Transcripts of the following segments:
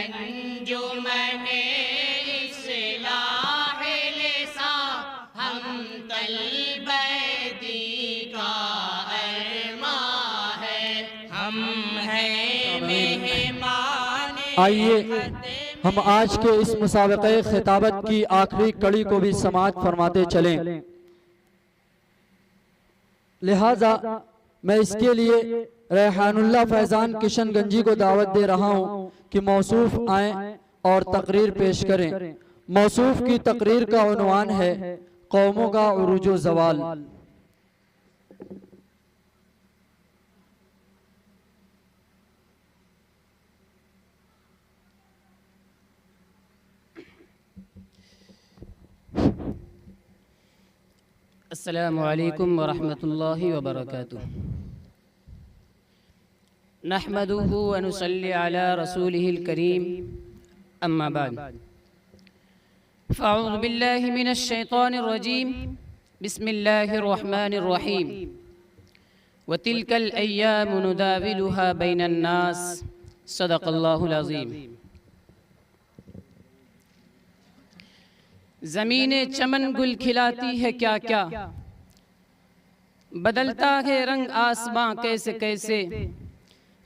अंजुमने इस्लाह लिसा हम तलबदी का अरमा है, हम हैं मेहमान। आइए हम आज के इस मुसाबक़े खिताबत की आखिरी कड़ी को भी समाअत फरमाते चलें। लिहाजा मैं इसके लिए रेहानुल्लाह फैज़ान किशनगंजी को दावत दे रहा हूँ कि मौसूफ आएँ और तकरीर पेश करें। मौसूफ की तकरीर का उन्वान है कौमों का उरूजो ज़वाल। अस्सलामु अलैकुम वरहमतुल्लाहि वबरकातुह। नहमदुहु व नुसल्ली अला रसूलिहिल करीम, अम्मा बाद। फ़अऊज़ु बिल्लाहि मिनश शैतानिर रजीम, बिस्मिल्लाहिर रहमानिर रहीम। व तिलकल अय्यामु नुदाविलुहा बैनन नास, सदक़ल्लाहुल अज़ीम। ज़मीने चमन गुल खिलाती है क्या क्या, बदलता है रंग आसमां कैसे कैसे।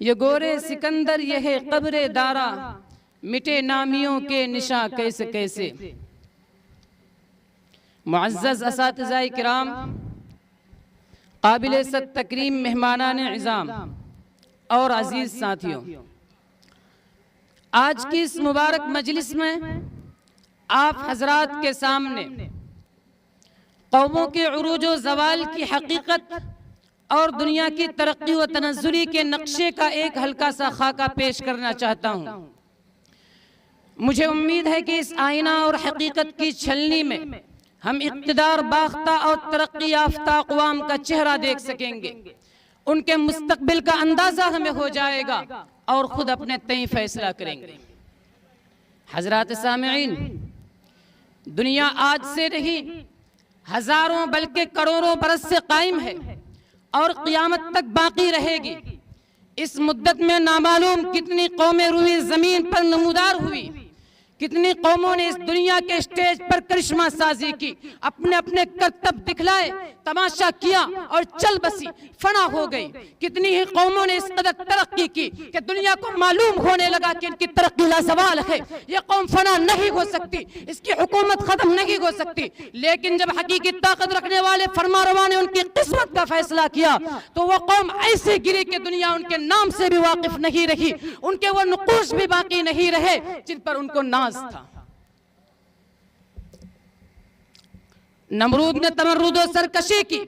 ये गोरे सिकंदर ये है कब्रे दारा, मिटे नामियों के निशा कैसे कैसे। मुअज़्ज़ज़ असातिज़ाए किराम, काबिल सद तकरीम मेहमानान इज़ाम और अजीज़ साथियों, आज की इस मुबारक मजलिस में आप हजरात के सामने कौमों के उरूज व ज़वाल की हकीकत और दुनिया की तरक्की व तनज़्ज़ुली के नक्शे का एक हल्का सा खाका पेश करना चाहता हूँ। मुझे उम्मीद है कि इस आईना और हकीकत की छलनी में हम इक़्तिदार बाख्ता और तरक्की याफ्ता अक़वाम का चेहरा देख सकेंगे। उनके मुस्तक़बिल का अंदाज़ा हमें हो जाएगा और ख़ुद अपने तय फैसला करेंगे। हज़रात सामिईन, दुनिया आज से नहीं हजारों बल्कि करोड़ों बरस से कायम है और क़यामत तक बाकी रहेगी। इस मुद्दत में नामालूम कितनी कौमें रूए ज़मीन पर नमूदार हुई, कितनी कौमों ने इस दुनिया के स्टेज पर करिश्मा साजी की, अपने अपने करतब दिखलाए, तमाशा किया और चल बसी, फना हो गई। कितनी ही कौमों ने इस कदर तरक्की की कि दुनिया को मालूम होने लगा कि इनकी तरक्की लाजवाल है, ये कौम फना नहीं हो सकती, इसकी हुकूमत खत्म नहीं हो सकती। लेकिन जब हकीकी ताकत रखने वाले फरमारवा ने उनकी किस्मत का फैसला किया तो वो कौम ऐसे गिरी कि दुनिया उनके नाम से भी वाकिफ नहीं रही, उनके वो नुकूश भी बाकी नहीं रहे जिन पर उनको नाज था। नमरूद ने तमर्रुद और सरकशी की,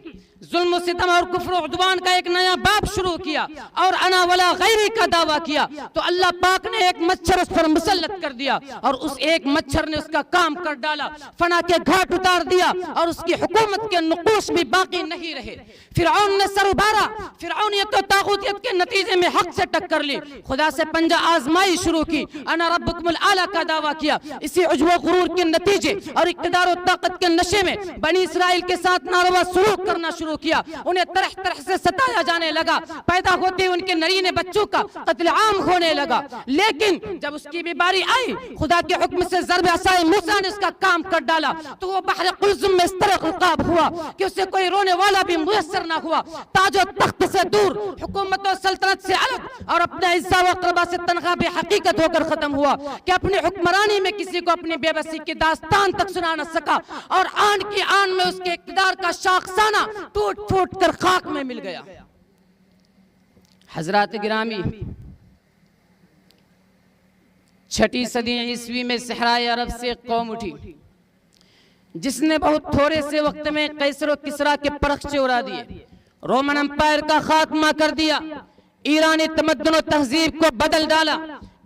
जुल्म सितम और कुफ्र और उद्वान का एक नया बाब शुरू किया और अना वला गैरी का दावा किया तो अल्लाह पाक ने एक मच्छर उस पर मुसल्लत कर दिया और उस एक मच्छर ने उसका काम कर डाला, फना के घाट उतार दिया और उसकी हुकूमत के नुकूश भी बाकी नहीं रहे। फिरऔन ने सर उभारा, फिरऔनियत और तागूतियत के नतीजे में हक से टक्कर ली, खुदा से पंजा आजमाई शुरू की, अना रब्बुकुमुल आला का दावा किया। इसी उज्व गुरूर के नतीजे और इक़्तिदार और ताकत के नशे में बनी इसराइल के साथ नारवा सलूक करना शुरू किया, उन्हें तरह तरह से सताया जाने लगा, पैदा होते उनके नरीने बच्चों का कत्लेआम होने लगा। लेकिन जब उसकी भी बारी आई, खुदा के हुक्म से ज़र्ब असाए मूसा ने उसका काम कर डाला तो वो बहर कुल्ज़ुम में इस तरह ग़ुक़ाब हुआ कि उसे कोई रोने वाला भी मुयस्सर ना हुआ। ताज और तख्त से दूर, हुकूमत और सल्तनत से अलग और अपने इज़्ज़ा व क़रबा से तनख़ा बेहकीकत होकर खत्म हुआ कि अपनी हुक्मरानी में किसी को अपनी बेबसी की दास्तान तक सुना न सका और आन की आन में उसके इक़्तिदार का शाखसाना टूट फूट कर खाक में मिल गया। हजरात गिरामी, 6ठी सदी ईस्वी में सहराए अरब से एक कौम उठी जिसने बहुत थोड़े से वक्त में कैसर और किसरा के परखचे उड़ा दिए, रोमन एम्पायर का खात्मा कर दिया, ईरानी तमद्दुन और तहजीब को बदल डाला,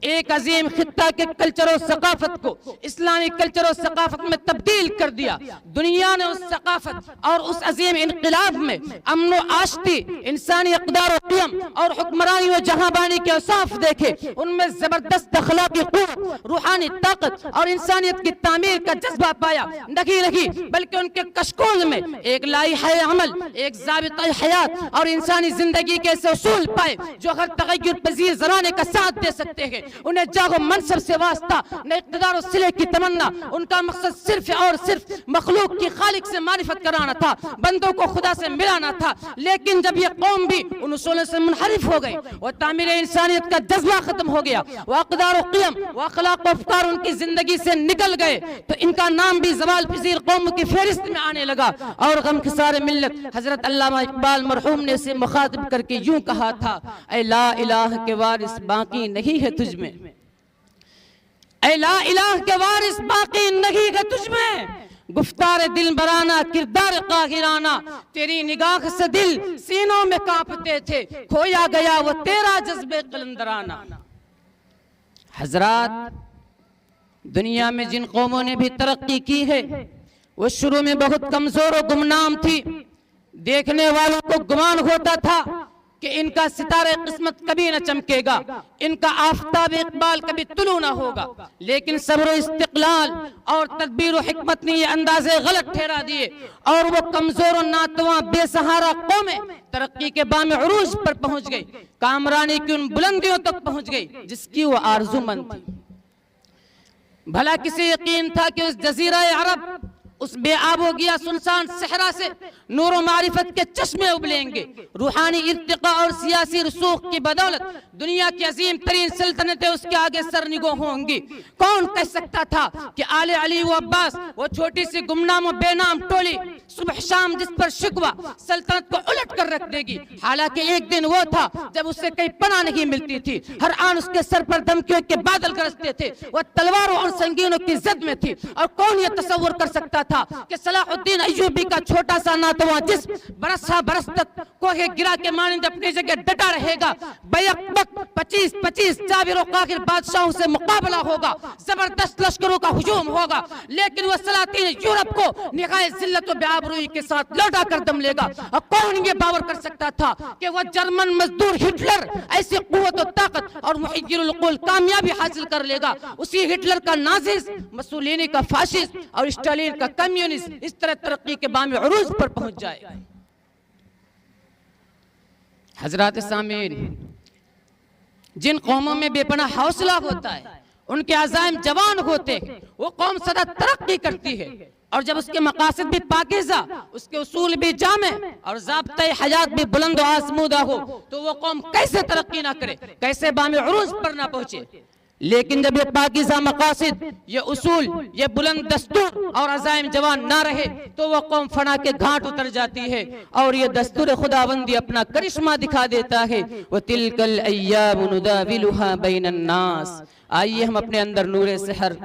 एक अजीम खित्ता के कल्चर और सकाफत को इस्लामी कल्चर और सकाफत में तब्दील कर दिया। दुनिया ने उस सकाफत और उस अजीम इनकलाब में अमन व आश्ती, इंसानी इक़्तिदार और क़ियम और हुक्मरानी व जहांबानी के औसाफ देखे। उनमें जबरदस्त अखलाकी क़ुव्वत, रूहानी ताकत और इंसानियत की तामीर का जज्बा पाया। नहीं रही बल्कि उनके कशकोल में एक लाइहा अमल, एक ज़ाबिता हयात और इंसानी जिंदगी के ऐसे उसूल पाए जो हर तगय्युर पज़ीर ज़माने का साथ दे सकते हैं। उन्हें जागो मनसब से वास्ता, न इक़्तिदार और सिले की तमन्ना। उनका मकसद सिर्फ और सिर्फ मखलूक की खालिक से मारिफत कराना था, बंदों को खुदा से मिलाना था। लेकिन जब ये कौम भी उन उसूलों से मुनहरिफ हो गई और तामीर इंसानियत का जज्बा खत्म हो गया, वो अक़दार और क़ियम, वो अखलाक और अफ़कार उनकी जिंदगी से निकल गए, तो इनका नाम भी ज़वाल पज़ीर कौम की फहरिस्त में आने लगा। और गमख़सार मिल्लत हज़रत अल्लामा इक़बाल मरहूम ने इसे मुखातिब करके यूं कहा था, ऐ ला इलाह के वारिस बाकी नहीं है तुझ में, ऐ ला इलाह के वारिस बाकी नहीं है तुझ में, गुफ्तार दिल बराना किरदार काहिराना, तेरी निगाह से दिल सीनों में कांपते थे, खोया गया वो तेरा जज्बे कलंदराना। हजरात, दुनिया में जिन कौमों ने भी तरक्की की है वो शुरू में बहुत कमजोर और गुमनाम थी। देखने वालों को गुमान होता था कि इनका सितारे किस्मत कभी न चमकेगा, इनका आफताब इकबाल कभी तुलू न होगा। लेकिन सब्र इस्तिक़लाल और तदबीर और हिकमत ने ये अंदाजे गलत ठहरा दिए और वो कमजोर और नातवा बेसहारा कौमें तरक्की के बामे उरूज पर पहुंच गई, कामरानी की उन बुलंदियों तक पहुंच गई जिसकी वो आरज़ूमंद थी। भला किसे यकीन था कि उस जजीरा अरब, उस बेआबो गिया सुनसान सहरा से नूर व मारिफत के चश्मे उबलेंगे। रूहानी इर्तिका और सियासी रसूख की बदौलत दुनिया की अजीम तरीन सल्तनतें उसके आगे सरनिगो होंगी। कौन कह सकता था कि आले अली व अब्बास, वो छोटी सी गुमनाम व बेनाम टोली सुबह शाम जिस पर शिकवा सल्तनत को उलट कर रख देगी। हालांकि एक दिन वो था जब उससे कहीं पनाह नहीं मिलती थी, हर आन उसके सर पर धमकियों के बादल गरजते थे, वह तलवारों और संगीनों की जद में थी। और कौन ये तसव्वुर कर सकता था कि सलाहुद्दीन अय्यूबी का छोटा सा नातवा जिस्म बरस तक कोहे गिरा के मानिंद अपनी जगह डटा रहेगा। बैक 25 जाबिर और कागिर बादशाहों से मुकाबला होगा, जबरदस्त लश्करों का हुजूम होगा, लेकिन वह सलातीन यूरोप को निगाहे जिल्लत व बेआबरूई के साथ लौटा कर दम लेगा। और कौन ये बावर कर सकता था कि वह जर्मन मजदूर हिटलर ऐसी कुव्वत और ताकत और मुहय्यिरुल उक़ूल कामयाबी हासिल कर लेगा। उसी हिटलर का नाजिस, मुसोलिनी का फाशिस्ट और स्टालिन का कम्युनिस्ट इस तरह तरक्की के बामे उरूज पर पहुंच जाएगा। हजरात सामीन, जिन कौमों में बेपनाह हौसला होता है, उनके अज़ाइम जवान होते हैं, वो कौम सदा तरक्की करती है। और जब उसके मकासद भी पाकीज़ा, उसके उसूल भी जामे और ज़ाब्ता हयात भी बुलंद आसमूदा हो, तो वो कौम कैसे तरक्की ना करे, कैसे बामे उरूज पर ना पहुंचे। लेकिन जब ये पाकीज़ा मकासद, ये उसूल, ये बुलंद दस्तूर और अज़ाइम जवान ना रहे, तो वह कौम फना के घाट उतर जाती है और ये दस्तूर खुदाबंदी अपना करिश्मा दिखा देता है। व तिलकल अय्याम नुदाविलुहा बैनन नास। आइए हम अपने अंदर नूरे सहर,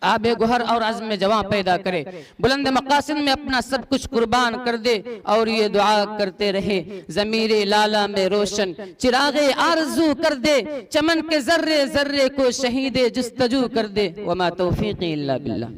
आबे गुहर और अज़्म जवां पैदा करे, बुलंद मकासद में अपना सब कुछ कुर्बान कर दे और ये दुआ करते रहे, ज़मीरे लाला में रोशन चिरागे आरज़ू कर दे, चमन के जर्रे जर्रे को शहीदे जुस्तजू कर दे। वमा तौफीक़ी इल्ला बिल्लाह।